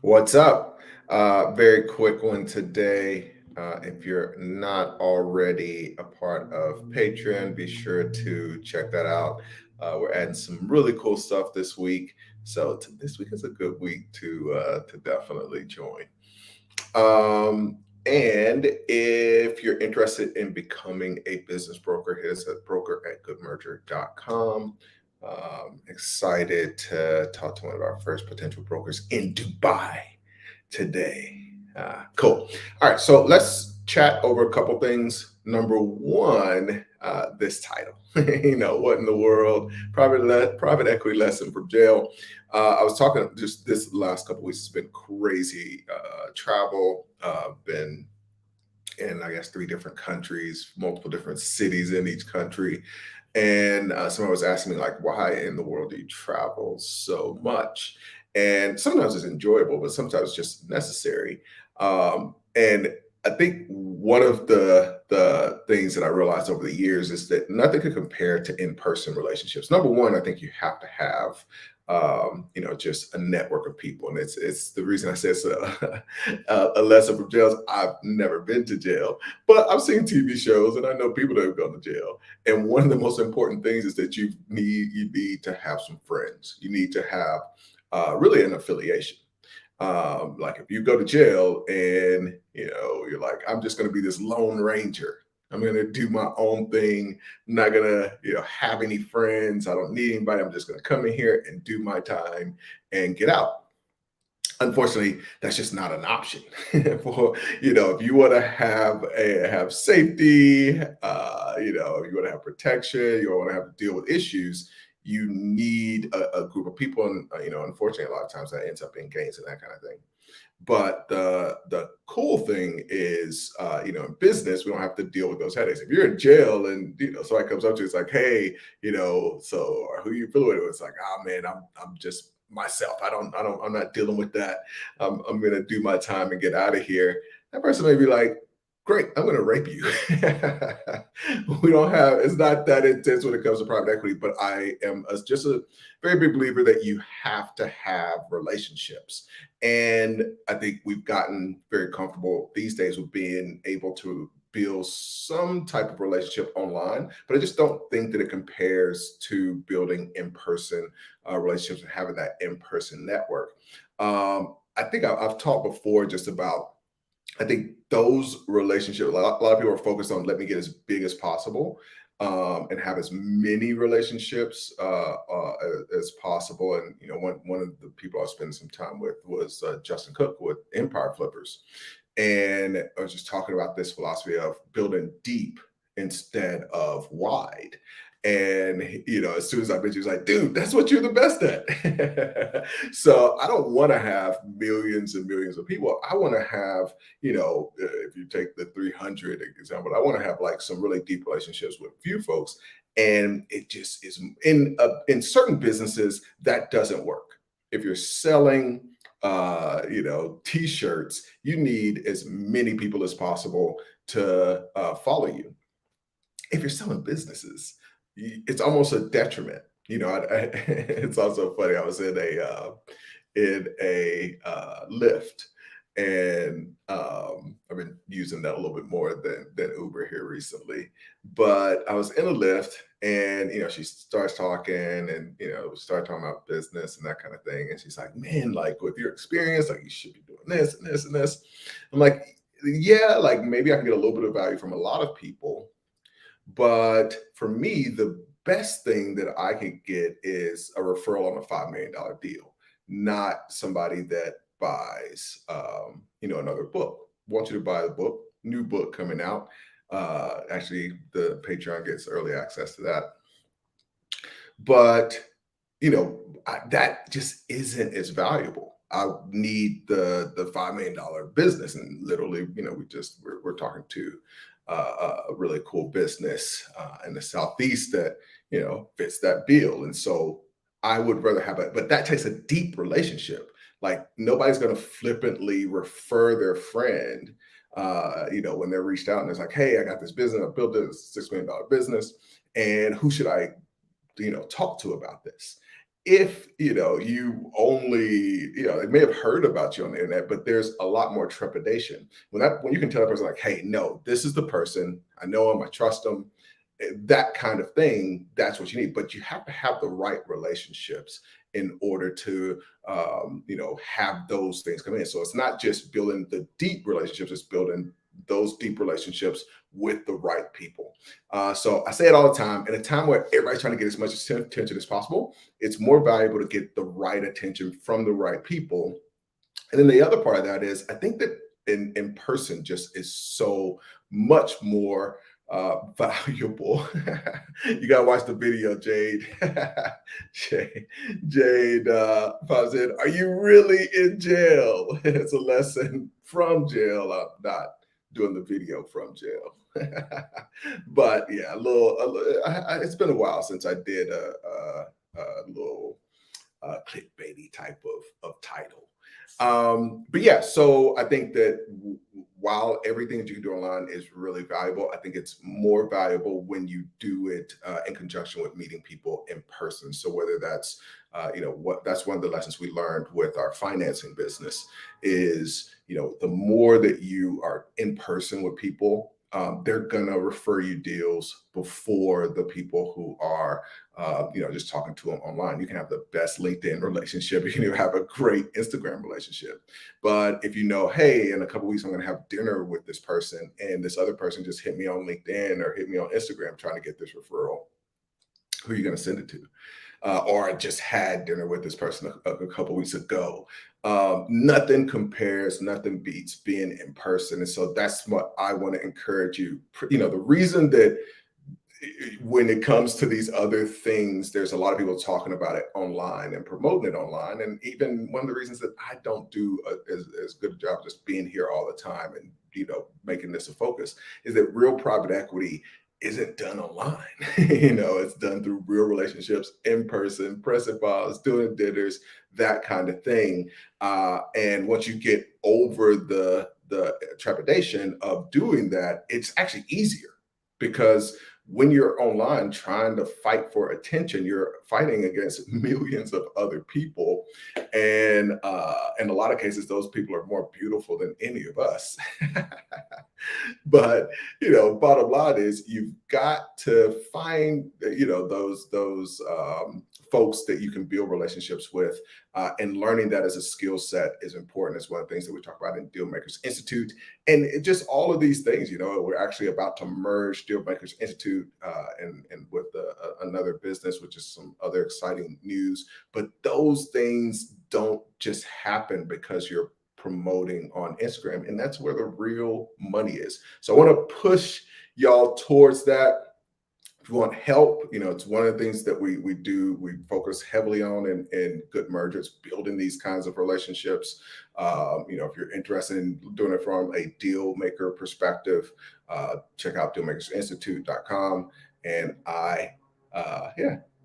What's up? Very quick one today. If you're not already a part of Patreon, be sure to check that out. We're adding some really cool stuff this week, so this week is a good week to definitely join. And if you're interested in becoming a business broker, hit us at broker@goodmerger.com. Excited to talk to one of our first potential brokers in Dubai today. Cool. All right, so let's chat over a couple things. Number one, this title. What in the world? Private equity lesson from jail. I was talking just this last couple weeks. It's been crazy. Travel. Been in I guess three different countries, multiple different cities in each country, and someone was asking me like, why in the world do you travel so much? And sometimes it's enjoyable, but sometimes it's just necessary. And I think one of the things that I realized over the years is that nothing could compare to in-person relationships. Number one, I think you have to have just a network of people, and it's the reason I say it's a lesson from jails. I've never been to jail, but I've seen TV shows, and I know people that have gone to jail. And one of the most important things is that you need to have some friends. You need to have really an affiliation. Like if you go to jail and you're like, I'm just going to be this lone ranger. I'm going to do my own thing. I'm not going to have any friends. I don't need anybody. I'm just going to come in here and do my time and get out. Unfortunately, that's just not an option. For if you want to have safety, if you want to have protection, you don't want to have to deal with issues. You need a group of people, and unfortunately, a lot of times that ends up in gangs and that kind of thing. But the cool thing is, in business, we don't have to deal with those headaches. If you're in jail and somebody comes up to you, it's like, hey, so who you feeling with? It's like, oh man, I'm just myself. I'm not dealing with that. I'm gonna do my time and get out of here. That person may be like, great, I'm gonna rape you. We don't have it's not that intense when it comes to private equity, but I am just a very big believer that you have to have relationships. And I think we've gotten very comfortable these days with being able to build some type of relationship online, but I just don't think that it compares to building in-person relationships and having that in-person network. I think I've talked before just about I think those relationships, a lot of people are focused on let me get as big as possible, and have as many relationships as possible. And one of the people I was spending some time with was Justin Cook with Empire Flippers, and I was just talking about this philosophy of building deep instead of wide. And as soon as I met you, was like, dude, that's what you're the best at. So I don't want to have millions and millions of people. I want to have, if you take the 300 example, I want to have like some really deep relationships with few folks. And it just is in certain businesses that doesn't work. If you're selling t-shirts, you need as many people as possible to follow you. If you're selling businesses, it's almost a detriment. It's also funny. I was in a Lyft, and I've been using that a little bit more than Uber here recently. But I was in a Lyft, and she starts talking, and start talking about business and that kind of thing. And she's like, "Man, like with your experience, like you should be doing this and this and this." I'm like, "Yeah, like maybe I can get a little bit of value from a lot of people." But for me, the best thing that I could get is a referral on a $5 million deal, not somebody that buys, another book. Want you to buy the book, new book coming out. Actually, the Patreon gets early access to that. But that just isn't as valuable. I need the $5 million business, and literally, we're talking to a really cool business in the southeast that fits that bill, and so I would rather have it. But that takes a deep relationship. Like nobody's going to flippantly refer their friend. When they're reached out and it's like, hey, I got this business, I built this $6 million business, and who should I talk to about this? if you only, they may have heard about you on the internet, but there's a lot more trepidation when you can tell a person like, hey, no, this is the person, I know him, I trust him, that kind of thing. That's what you need, but you have to have the right relationships in order to have those things come in. So it's not just building the deep relationships, it's building those deep relationships with the right people. So I say it all the time. In a time where everybody's trying to get as much attention as possible, it's more valuable to get the right attention from the right people. And then the other part of that is, I think that in person just is so much more valuable. You gotta watch the video, Jade. Jade, Fazit, are you really in jail? It's a lesson from jail. I'm not doing the video from jail. But yeah, it's been a while since I did a little clickbaity type of title. But yeah, so I think that while everything that you can do online is really valuable, I think it's more valuable when you do it in conjunction with meeting people in person. So whether that's that's one of the lessons we learned with our financing business is, the more that you are in person with people, they're gonna refer you deals before the people who are just talking to them online. You can have the best LinkedIn relationship. You can even have a great Instagram relationship. But if hey, in a couple weeks, I'm going to have dinner with this person, and this other person just hit me on LinkedIn or hit me on Instagram trying to get this referral, who are you going to send it to? Or I just had dinner with this person a couple weeks ago. Nothing compares, nothing beats being in person. And so that's what I want to encourage you. The reason that when it comes to these other things, there's a lot of people talking about it online and promoting it online. And even one of the reasons that I don't do as good a job just being here all the time and, making this a focus is that real private equity isn't done online. It's done through real relationships in person, pressing files, doing dinners, that kind of thing. And once you get over the trepidation of doing that, it's actually easier because when you're online trying to fight for attention, you're fighting against millions of other people. And in a lot of cases, those people are more beautiful than any of us. But bottom line is you've got to find those folks that you can build relationships with, and learning that as a skill set is important. It's one of the things that we talk about in Deal Makers Institute, and just all of these things. We're actually about to merge Deal Makers Institute and with another business, which is some other exciting news. But those things don't just happen because you're promoting on Instagram, and that's where the real money is. So I want to push y'all towards that. If you want help, it's one of the things that we do. We focus heavily on in Good Mergers, building these kinds of relationships. If you're interested in doing it from a deal maker perspective, check out dealmakersinstitute.com. And I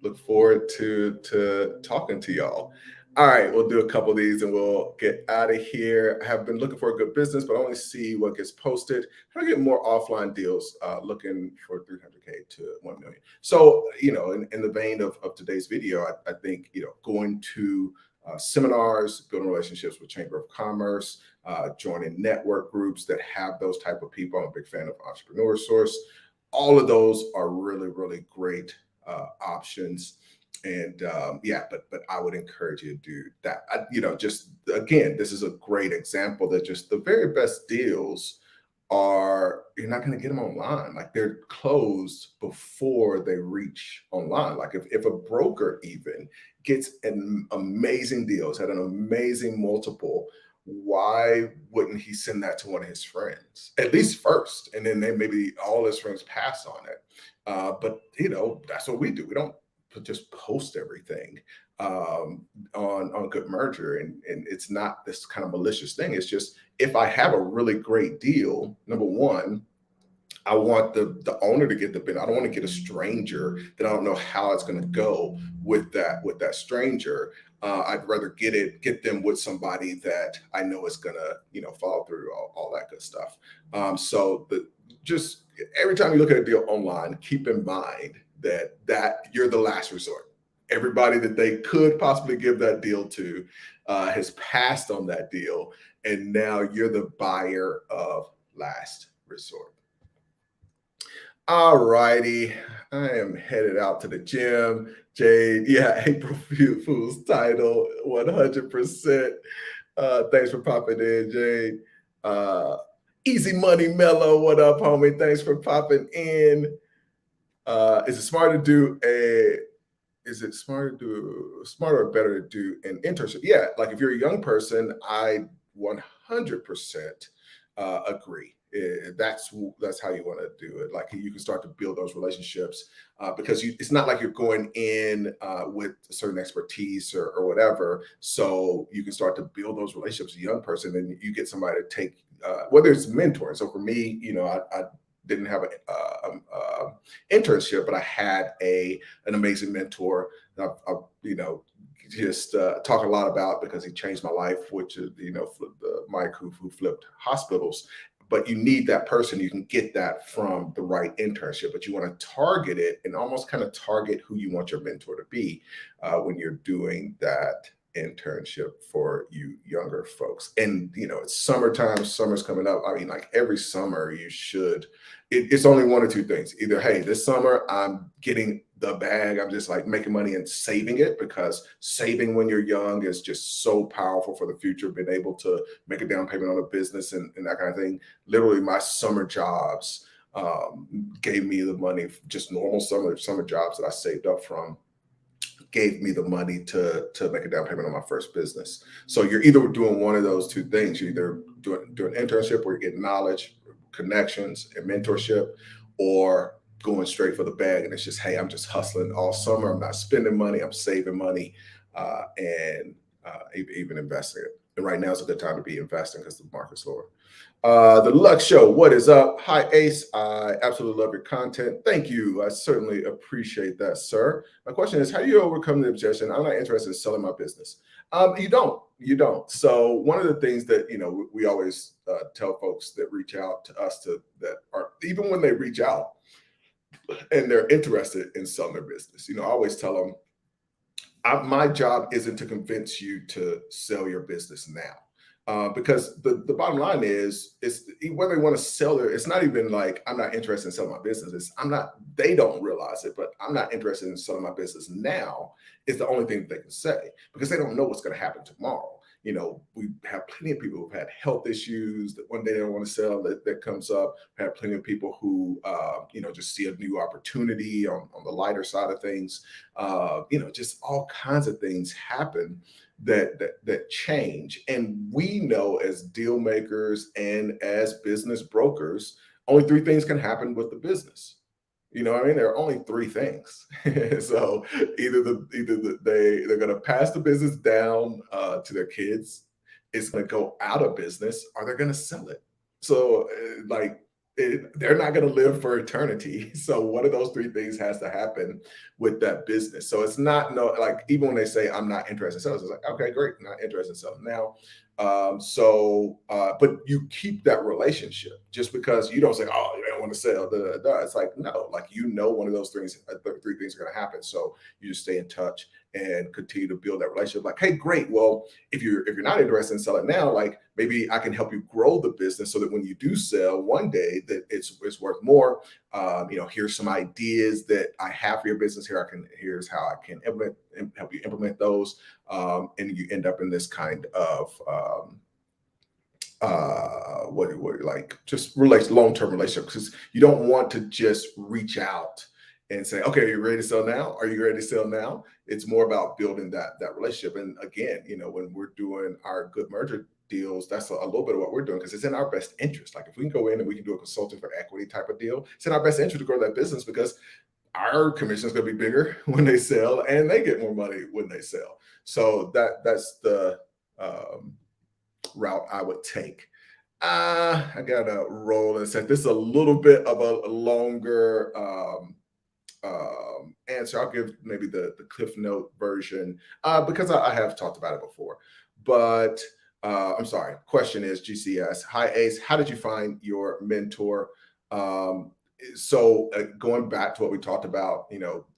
look forward to talking to y'all. All right, we'll do a couple of these and we'll get out of here. I have been looking for a good business, but I only see what gets posted. How to get more offline deals, looking for 300K to 1 million. So, in the vein of today's video, I think, going to seminars, building relationships with Chamber of Commerce, joining network groups that have those type of people. I'm a big fan of Entrepreneur Source. All of those are really, really great options. And but I would encourage you to do that. Just again, this is a great example that just the very best deals you're not going to get them online. Like, they're closed before they reach online. Like, if a broker even gets an amazing deals at an amazing multiple, why wouldn't he send that to one of his friends at least first, and then maybe all his friends pass on it? But that's what we do. We don't just post everything on Good Merger, and it's not this kind of malicious thing. It's just, if I have a really great deal, number one, I want the owner to get the benefit. I don't want to get a stranger that I don't know how it's going to go with that stranger. I'd rather get them with somebody that I know is going to follow through, all that good stuff. So just every time you look at a deal online, keep in mind that you're the last resort. everybody that they could possibly give that deal to has passed on that deal, and now you're the buyer of last resort. All righty. I am headed out to the gym. Jade, yeah, April Fool's title, 100%. Thanks for popping in, Jade. Uh, Easy Money Mellow, what up, homie? Thanks for popping in. Is it smart to do a is it smarter or better to do an internship? Yeah, like if you're a young person, I 100% agree. That's how you want to do it. Like you can start to build those relationships because it's not like you're going in with a certain expertise or whatever. So you can start to build those relationships as a young person, and you get somebody to take whether it's mentoring. So for me, I didn't have an internship, but I had an amazing mentor that just talk a lot about because he changed my life, which is, Mike who flipped hospitals. But you need that person. You can get that from the right internship, but you want to target it and almost kind of target who you want your mentor to be when you're doing that internship for you younger folks. And it's summertime, summer's coming up. I mean, like every summer you should, it's only one or two things. Either, hey, this summer I'm getting the bag, I'm just like making money and saving it, because saving when you're young is just so powerful for the future. Being able to make a down payment on a business and that kind of thing. Literally my summer jobs gave me the money, just normal summer jobs that I saved up from gave me the money to make a down payment on my first business. So you're either doing one of those two things. You're either doing an internship where you're getting knowledge, connections, and mentorship, or going straight for the bag. And it's just, hey, I'm just hustling all summer. I'm not spending money. I'm saving money and even investing it. And right now is a good time to be investing because the market's lower. The Lux Show, what is up? Hi, Ace. I absolutely love your content. Thank you. I certainly appreciate that, sir. My question is, how do you overcome the objection? I'm not interested in selling my business. You don't. So one of the things that, we always tell folks that reach out to us that are, even when they reach out and they're interested in selling their business, I always tell them, my job isn't to convince you to sell your business now. Because the bottom line is whether they want to sell it's not even like I'm not interested in selling my business. They don't realize it, but I'm not interested in selling my business now is the only thing that they can say, because they don't know what's going to happen tomorrow. We have plenty of people who've had health issues that one day they don't want to sell that comes up. We have plenty of people who, just see a new opportunity on the lighter side of things. Just all kinds of things happen that change. And we know as deal makers and as business brokers, only three things can happen with the business. There are only three things. So either they're going to pass the business down to their kids, it's going to go out of business, or they're going to sell it. So they're not going to live for eternity. So one of those three things has to happen with that business. So it's not even when they say I'm not interested in selling, it's like, okay, great, not interested in selling now. But you keep that relationship. Just because you don't say, oh, you don't want to sell, it's like, no, one of those three things are going to happen. So you just stay in touch and continue to build that relationship. Like, hey, great. Well, if you're not interested in selling now, maybe I can help you grow the business so that when you do sell one day, that it's worth more. Here's some ideas that I have for your business. Here's how I can help you implement those. And you end up in this kind of just long-term relationship, because you don't want to just reach out and say, okay, are you ready to sell now? Are you ready to sell now? It's more about building that relationship. And again, when we're doing our good merger deals, that's a little bit of what we're doing, because it's in our best interest. Like if we can go in and we can do a consulting for equity type of deal, it's in our best interest to grow that business, because our commission is going to be bigger when they sell, and they get more money when they sell. So that's the route I would take. I gotta roll and say this is a little bit of a longer answer. I'll give maybe the Cliff Note version because I have talked about it before. But I'm sorry. Question is GCS. Hi Ace. How did you find your mentor? So going back to what we talked about,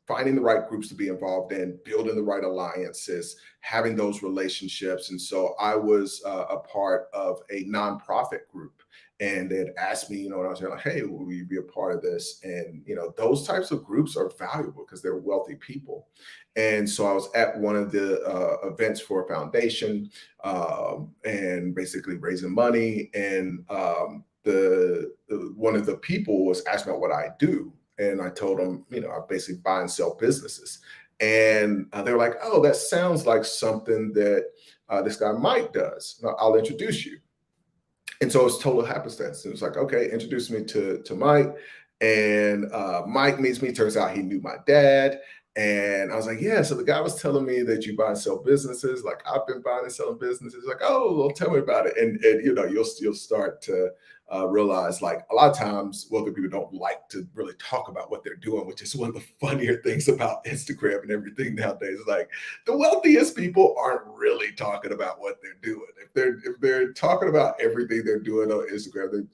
finding the right groups to be involved in, building the right alliances, having those relationships. And so I was a part of a nonprofit group, and they'd asked me, when I was there, like, hey, will you be a part of this? And, those types of groups are valuable because they're wealthy people. And so I was at one of the events for a foundation, and basically raising money. And one of the people was asking about what I do. And I told them, I basically buy and sell businesses. And they were like, oh, that sounds like something that this guy Mike does. I'll introduce you. And so it's total happenstance. It was like, okay, introduce me to Mike. And Mike meets me. Turns out he knew my dad. And I was like, yeah. So the guy was telling me that you buy and sell businesses. Like, I've been buying and selling businesses. Like, oh, well, tell me about it. And you'll start to realize, like, a lot of times wealthy people don't like to really talk about what they're doing, which is one of the funnier things about Instagram and everything nowadays. Like, the wealthiest people aren't really talking about what they're doing. If they're talking about everything they're doing on Instagram,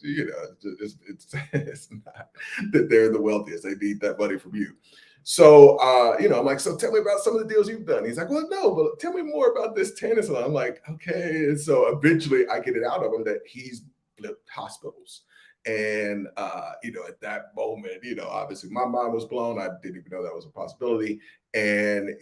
it's not that they're the wealthiest. They need that money from you. So, I'm like, so tell me about some of the deals you've done. He's like, well, no, but tell me more about this tennis. And I'm like, okay. And so eventually I get it out of him that he's flipped hospitals. And, at that moment, obviously my mind was blown. I didn't even know that was a possibility. And,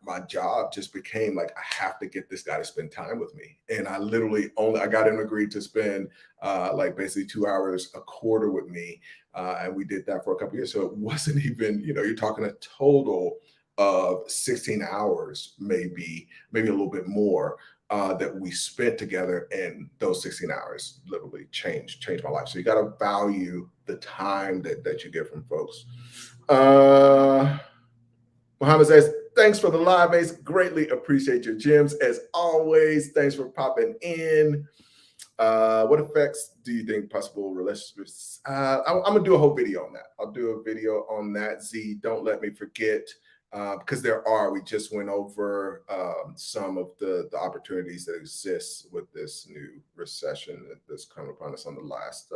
my job just became like, I have to get this guy to spend time with me. And I literally I got him agreed to spend like basically 2 hours a quarter with me. And we did that for a couple of years. So it wasn't even, you're talking a total of 16 hours, maybe a little bit more, that we spent together. And those 16 hours literally changed my life. So you got to value the time that you get from folks. Muhammad says, thanks for the live, Ace. Greatly appreciate your gems. As always, thanks for popping in. What effects do you think possible relationships? I'm going to do a whole video on that. I'll do a video on that. Z, don't let me forget, because we just went over some of the opportunities that exist with this new recession that's coming upon us on the last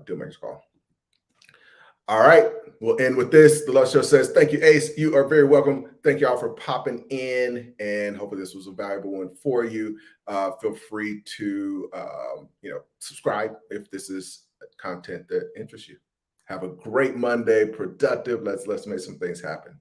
Dealmakers call. All right, we'll end with this. The Love Show says, thank you, Ace. You are very welcome. Thank you all for popping in, and hopefully this was a valuable one for you. Feel free to, subscribe if this is content that interests you. Have a great Monday, productive. Let's make some things happen.